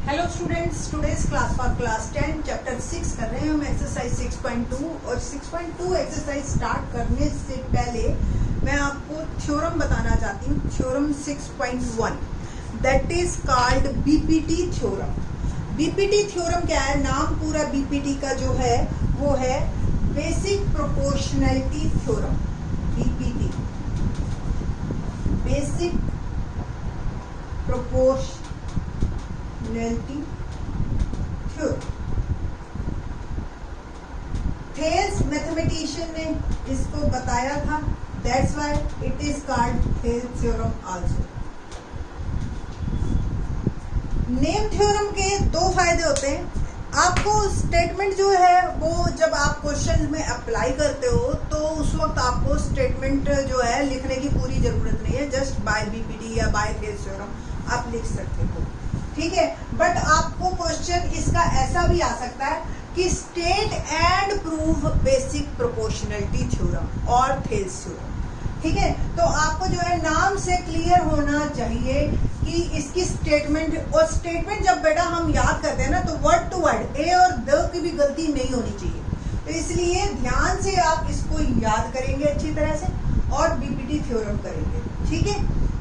Hello students, today's class for class 10 chapter 6 कर रहे हैं हम एक्सरसाइज 6.2 और 6.2 एक्सरसाइज स्टार्ट करने से पहले मैं आपको थ्योरम बताना चाहती हूँ। Theorem 6.1 that is called BPT theorem. BPT theorem क्या है? नाम पूरा बीपीटी का जो है वो है basic proportionality theorem. BPT basic proportionality theorem. Thales mathematician ने इसको बताया था, that's why it is called Thales theorem also. Name theorem के दो फायदे होते हैं। आपको स्टेटमेंट जो है वो जब आप क्वेश्चन में अप्लाई करते हो तो उस वक्त आपको स्टेटमेंट जो है लिखने की पूरी जरूरत नहीं है। जस्ट बाय बीपीटी या बाय थेल्स थ्योरम आप लिख सकते हो, ठीक है। बट आपको क्वेश्चन इसका ऐसा भी आ सकता है कि state and prove basic proportionality theorem और थेल्स थ्योरम, ठीक है। तो आपको जो है नाम से क्लियर होना चाहिए कि इसकी स्टेटमेंट, और स्टेटमेंट जब बेटा हम याद करते हैं ना तो वर्ड टू वर्ड ए और द की भी गलती नहीं होनी चाहिए। तो इसलिए ध्यान से आप इसको याद करेंगे अच्छी तरह से और बीपीटी थ्योरम करेंगे, ठीक है।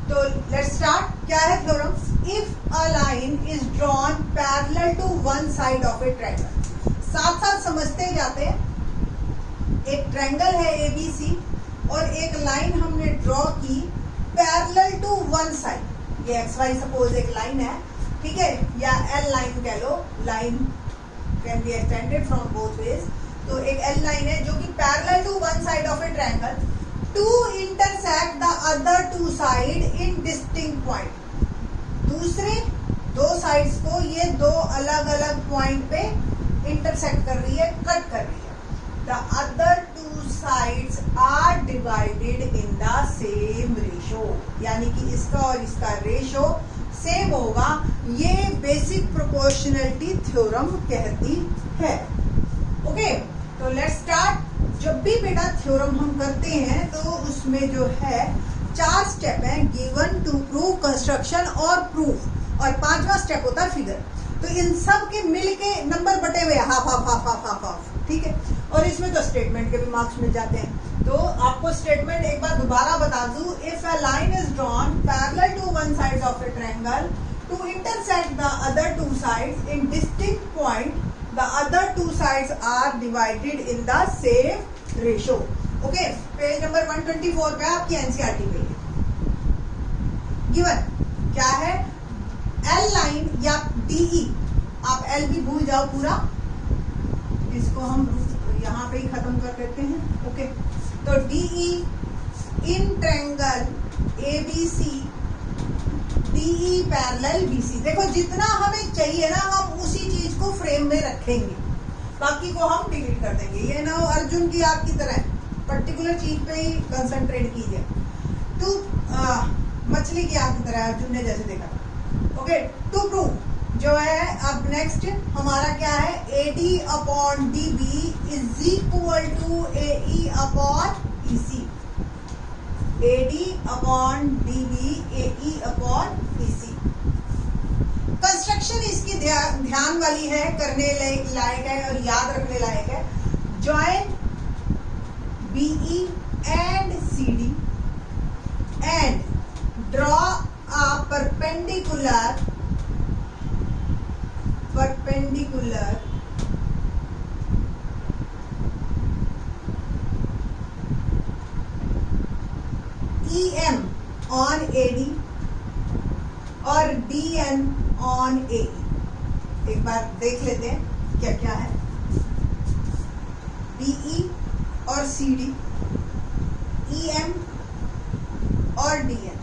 तो लेट्स स्टार्ट। क्या है theorem? If a line is drawn parallel to one side of a triangle. साथ साथ समझते जाते हैं। एक ट्रायंगल है एबीसी और एक लाइन हमने ड्रॉ की पैरेलल टू वन साइड। ये एक्स वाई सपोज एक लाइन है, ठीक है, या एल लाइन कह लो। Line can be extended from both ways. तो एक एल लाइन है जो कि parallel to one side of a triangle to intersect the other two side in distinct point. दूसरे दो साइड्स को ये दो अलग अलग पॉइंट पे इंटरसेक्ट कर रही है, कट कर रही है। The other two sides are divided in the same ratio, यानी कि इसका और इसका रेशो सेम होगा। ये बेसिक प्रोपोर्शनैलिटी थ्योरम कहती है। ओके, तो लेट्स स्टार्ट। जब भी बेटा थ्योरम हम करते हैं तो उसमें जो है 4 स्टेप हैं, गिवन, टू प्रूव, कंस्ट्रक्शन और प्रूफ, और 5वां स्टेप होता है फिगर। तो इन सब के मिल के नंबर बटे हुए half half half half half half, ठीक है। और इसमें तो स्टेटमेंट के भी मार्क्स मिल जाते हैं। तो आपको स्टेटमेंट एक बार दोबारा बता दूं। If a line is drawn parallel to one side of a triangle to intersect the other two sides in distinct point, the other two sides are divided in the same ratio. Okay, page number 124 पे आपकी NCERT पे given क्या है? L line या DE, आप L भी भूल जाओ पूरा, इसको हम यहाँ पे ही खत्म कर देते हैं। ओके, तो DE in triangle ABC DE parallel BC. देखो जितना हमें चाहिए ना हम उसी चीज को फ्रेम में रखेंगे, बाकी को हम डिलीट कर देंगे। ये ना हो अर्जुन की आपकी तरह पर्टिकुलर चीज पे ही कंसंट्रेट कीजिए। टू मछली की आपकी तरह अर्जुन ने जैसे देखा था। ओके, टू प्रूव जो है अब नेक्स्ट हमारा क्या है? AD upon DB is equal to AE upon EC. AD upon DB AE upon EC. Construction इसकी ध्यान वाली है, करने लायक है और याद रखने लायक है। Join BE and CD and draw a perpendicular EM on AD और DN on AE। एक बार देख लेते हैं क्या क्या है। BE और CD, EM और DN।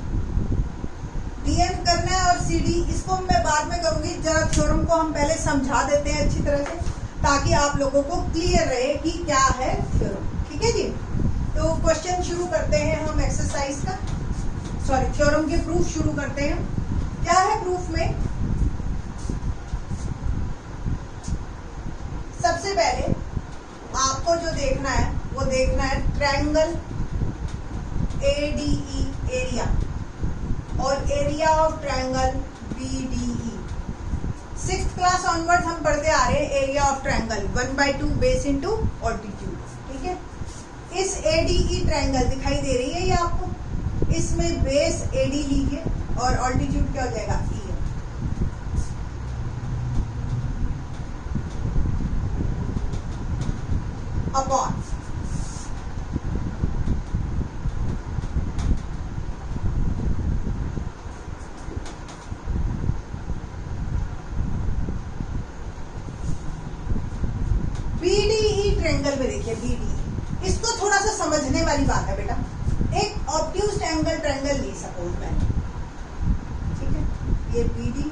DN करना है और CD इसको मैं बाद में करूंगी। जरा थ्योरम को हम पहले समझा देते हैं अच्छी तरह से ताकि आप लोगों को क्लियर रहे कि क्या है थ्योरम, ठीक है जी। तो क्वेश्चन शुरू करते हैं हम एक्सरसाइज का, सॉरी थ्योरम के प्रूफ शुरू करते हैं। क्या है प्रूफ में? सबसे पहले आपको जो देखना है वो देखना है ट्रायंगल एडीई एरिया और area of triangle BDE. 6th class onwards हम पढ़ते आ रहे हैं area of triangle 1/2 base into altitude, ठीक है। इस ADE ट्रायंगल दिखाई दे रही है ये आपको, इसमें बेस AD लीजिए और ऑल्टीट्यूड क्या हो जाएगा EM अपॉन BDE ट्रायंगल में देखिए BDE, इसको थोड़ा सा समझने वाली बात है बेटा। एक ऑब्ट्यूज एंगल ट्रायंगल ली सपोज मैंने, ठीक है, ये BD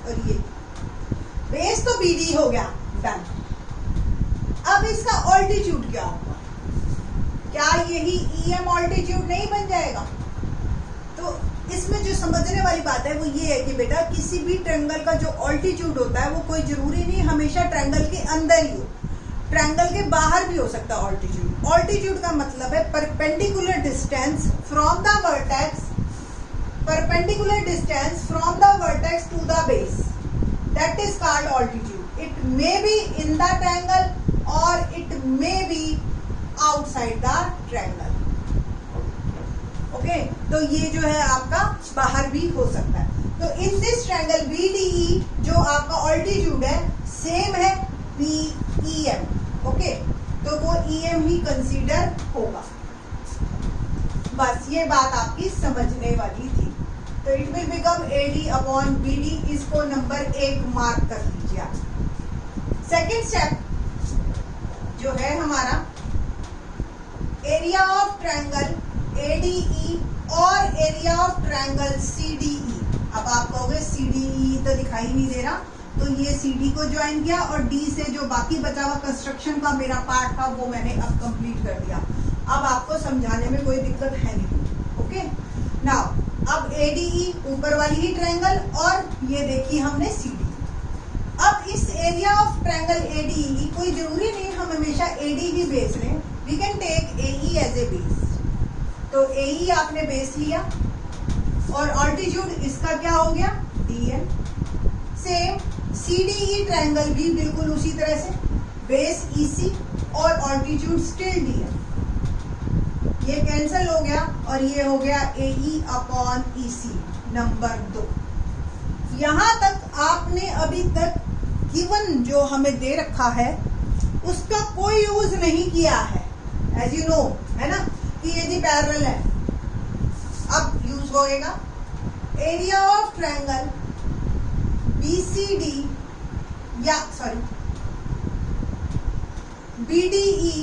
और ये बेस तो BD हो गया, डन। अब इसका ऑल्टीट्यूड क्या होगा, क्या यही EM ऑल्टीट्यूड नहीं बन जाएगा? तो इसमें जो समझने वाली बात है वो ये है कि बेटा किसी भी ट्रायंगल का जो ऑल्टीट्यूड होता है वो कोई जरूरी नहीं हमेशा ट्रायंगल के अंदर ही हो, ट्रायंगल के बाहर भी हो सकता है ऑल्टीट्यूड। ऑल्टीट्यूड का मतलब है perpendicular distance from the vertex, perpendicular distance from the vertex to the base, that is called altitude. It may be in the triangle और it may be outside the triangle, okay. तो ये जो है आपका बाहर भी हो सकता है। तो इन दिस ट्रायंगल BDE जो आपका ऑल्टीट्यूड है सेम है BEM, ओके, तो वो EM ही कंसीडर होगा। बस ये बात आपकी समझने वाली थी। तो it will become AD upon BD, इसको नंबर 1 मार्क कर लीजिए आप। सेकेंड स्टेप जो है हमारा एरिया ऑफ ट्रायंगल ADE और एरिया ऑफ ट्रायंगल CDE। अब आप कहोगे CDE तो दिखाई नहीं दे रहा, तो ये CD को ज्वाइन किया और D से जो बाकी बचा हुआ कंस्ट्रक्शन का मेरा पार्ट था वो मैंने अब कंप्लीट कर दिया। अब आपको समझाने में कोई दिक्कत है नहीं, ओके। नाउ अब ADE ऊपर वाली ही ट्रायंगल और ये देखी हमने CD। अब इस एरिया ऑफ ट्रायंगल ADE कोई जरूरी नहीं हम हमेशा AD ही बेस लें, we can take AE as a base. तो AE आपने बेस लिया और ऑल्टीट्यूड इसका क्या हो गया DM। सेम CDE ट्रायंगल भी बिल्कुल उसी तरह से, बेस EC और ऑल्टीट्यूड स्टिल DM। ये कैंसिल हो गया और ये हो गया AE अपॉन EC नंबर 2। यहां तक आपने अभी तक गिवन जो हमें दे रखा है उसका कोई यूज नहीं किया है, एज यू नो, है ना, कि ये जी पैरेलल है। अब यूज होएगा एरिया ऑफ ट्रायंगल BCD या sorry BDE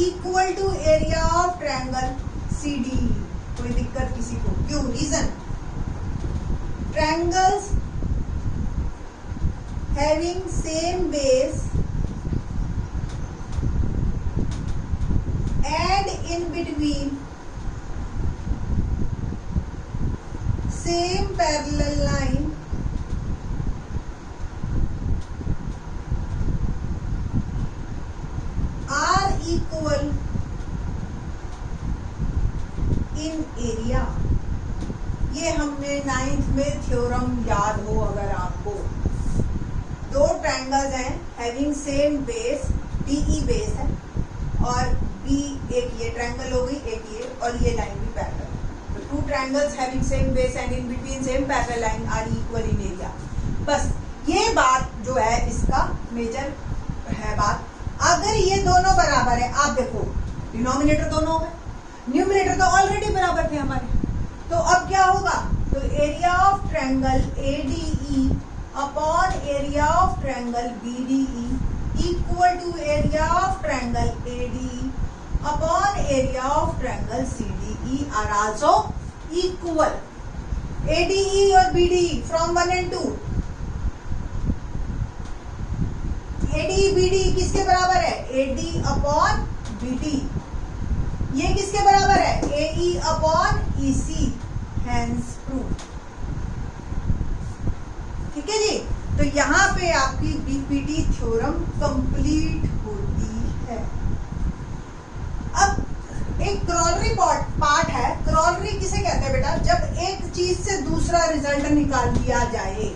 equal to area of triangle CDE। कोई दिक्कत किसी को? क्यों? Reason, triangles having same base and in between same parallel line are equal in area। ये हमने 9th में थ्योरम याद हो अगर आपको, दो ट्रायंगल्स हैं having same base, DE base है और B एक ये ट्रायंगल हो गई, एक ये, और ये लाइन भी पैरेलल। तो two triangles having same base and in between same parallel line are equal in area. बस ये बात जो है इसका मेजर है बात। अगर ये दोनों बराबर है, आप देखो डिनोमिनेटर दोनों हो गए, न्यूमरेटर तो ऑलरेडी बराबर थे हमारे, तो अब क्या होगा? तो area of triangle ADE upon area of triangle BDE equal to area of triangle ADE upon area of triangle CDE are also equal। ADE और BDE from 1 and 2, ADE BDE किसके बराबर है? AD upon BD। ये किसके बराबर है? AE upon EC, hence proved। ठीक है जी। तो यहाँ पे आपकी BPT थ्योरम कंप्लीट होती है। अब एक क्रॉलरी पार्ट है। क्रॉलरी किसे कहते हैं बेटा? जब एक चीज से दूसरा रिजल्ट निकाल लिया जाए,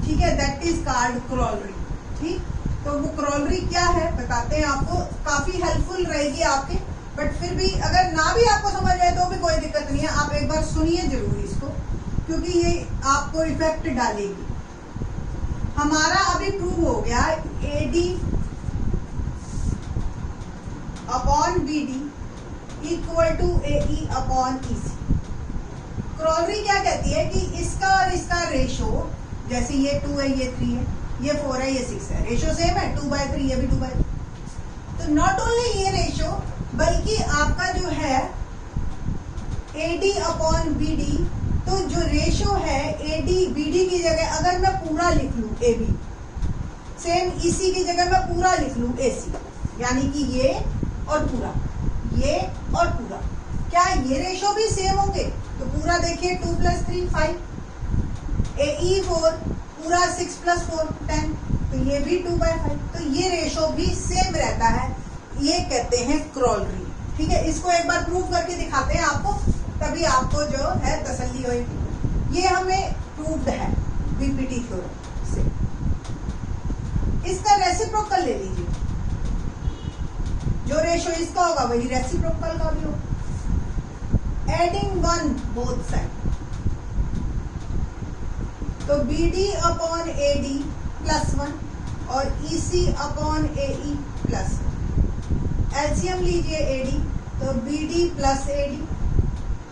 ठीक ठीक है, दैट इज कॉल्ड क्रॉलरी। ठीक, तो वो क्रॉलरी क्या है बताते हैं आपको, काफी हेल्पफुल रहेगी आपके, बट फिर भी अगर ना भी आपको समझ आए तो भी कोई दिक्कत नहीं है, आप एक बार सुनिए जरूर इसको, क्योंकि ये आपको इफेक्ट डालेगी। हमारा अभी प्रूव हो गया AD upon BD equal to AE upon EC। Corollary क्या कहती है कि इसका और इसका रेशो, जैसे ये 2 है, ये 3 है, ये 4 है, ये 6 है, रेशो सेम है 2/3, ये भी 2/3। तो नॉट ओनली ये रेशो, बल्कि आपका जो है AD अपॉन BD, तो जो रेशो है AD BD की जगह अगर मैं पूरा लिख लूं AB, सेम EC की जगह मैं पूरा लिख लूं AC, यानी कि ये और पूरा, ये और पूरा, क्या ये रेशो भी सेम होंगे? तो पूरा देखिए 2 + 3 5, AE 4, पूरा 6 + 4 10, तो ये भी 2/5, तो ये रेशो भी सेम रहता है, ये कहते हैं क्रॉलरी। ठीक है, इसको एक बार प्रूव करके दिखाते हैं आपको, तभी आपको जो है तसल्ली होगी। ये हमें प्रूव्ड है बीपीटी थ्योरम से। इसका रेसिप्रोकल ले लीजिए, जो रेशो इसका होगा वही रेसिप्रोकल का भी होगा। एडिंग 1 बोथ साइड, तो BD अपॉन AD +1 और EC अपॉन AE +1। एलसीएम लीजिए AD, तो BD + AD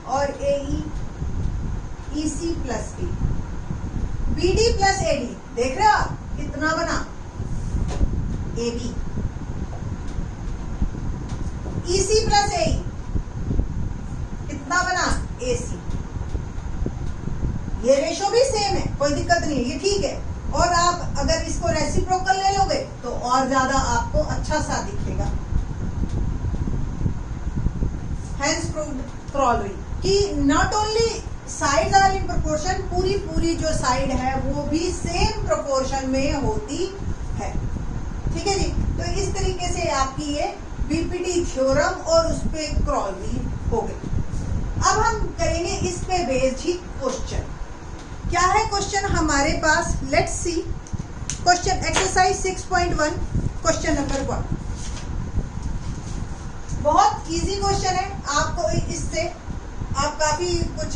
और AE EC + AD। BD + AD देख रहे हो आप कितना बना AB, EC + AE कितना बना AC। ये रेशो भी सेम है, कोई दिक्कत नहीं है, ये ठीक है। और आप अगर इसको रेसिप्रोकल ले लोगे तो और ज्यादा आपको अच्छा सा दिखेगा। हेंस प्रूव्ड क्रॉलरी कि not only sides are in proportion, पूरी जो साइड है वो भी सेम प्रोपोर्शन में होती है। ठीक है जी, तो इस तरीके से आपकी ये बीपीटी थ्योरम और उस पे क्रॉलरी हो गई। अब हम करेंगे इस पे बेस्ड ही क्वेश्चन। क्या है क्वेश्चन हमारे पास? Let's see question, exercise 6.1, question number 1। बहुत इजी क्वेश्चन है, आपको इससे आप काफी कुछ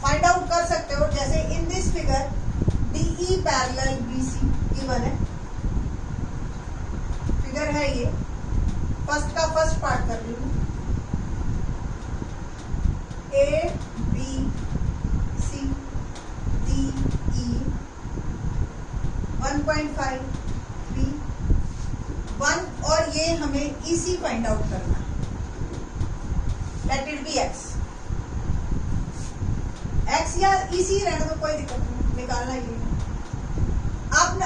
फाइंड आउट कर सकते हो। जैसे in this figure DE parallel BC given है, फिगर है ये, फर्स्ट का फर्स्ट पार्ट कर रही हूँ, ABC DE 1.5 B 1, और ये हमें EC फाइंड आउट करना है। लेट इट बी X या EC रहने में कोई दिक्कत नहीं, निकालना ही है।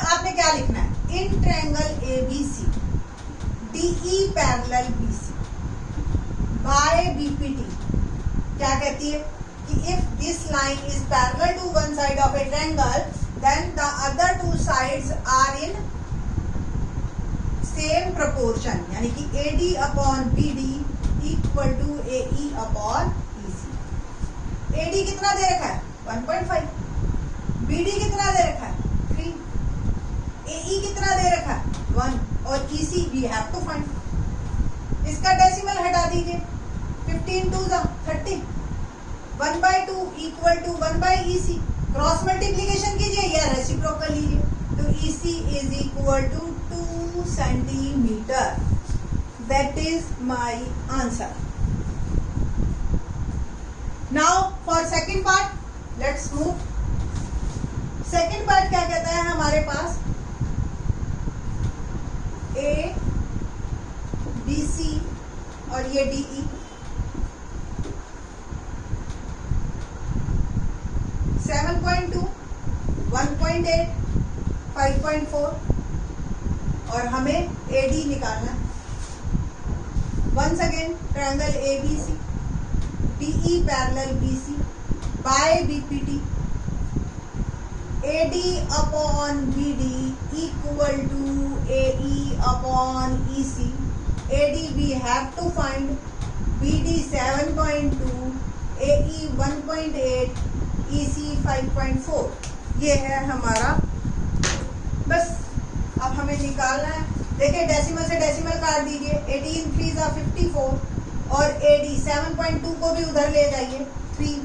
आपने क्या लिखना है? In triangle ABC DE parallel BC by BPT क्या कहती है कि if this line is parallel to one side of a triangle, then the other two sides are in same proportion, यानी कि AD upon BD equal to AE upon EC। AD कितना दे रखा है? 1.5। BD कितना दे रखा है? 3। AE कितना दे रखा है? 1, और EC we have to find। इसका डेसिमल हटा दीजिए, 15 2 30, 1/2 equal to 1/EC। Cross multiplication कीजिए या रेसिप्रोकल लीजिए, तो EC is equal to 2 centimetre. That is my answer. Now for second part, let's move. Second part क्या कहता है हमारे पास? ABC और ये DE 7.2 1.8 5.4, और हमें AD निकालना है। Once again triangle ABC DE parallel BC by BPT AD upon BD equal to AE upon EC। AD we have to find, BD 7.2, AE 1.8, EC 5.4। ये है हमारा, बस अब हमें निकालना है। देखिए डेसिमल से डेसिमल काट दीजिए, 18 3 जा 54 और AD 7.2 को भी उधर ले जाइए 3,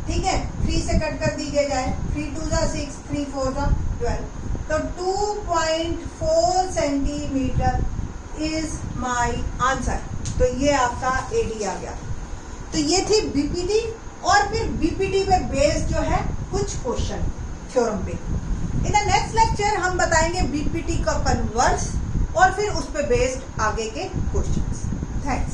ठीक है, 3 से कट कर दीजिए जाए, 3 2 जा 6, 3 4 जा 12, तो 2.4 सेंटीमीटर इज माई आंसर। तो ये आपका AD आ गया। तो ये थी BPT, और फिर BPT पे बेस्ड जो है कुछ क्वेश्चन थ्योरम पे। इन द नेक्स्ट लेक्चर हम बताएंगे BPT का कन्वर्स और फिर उस पे बेस्ड आगे के क्वेश्चंस। थैंक्स।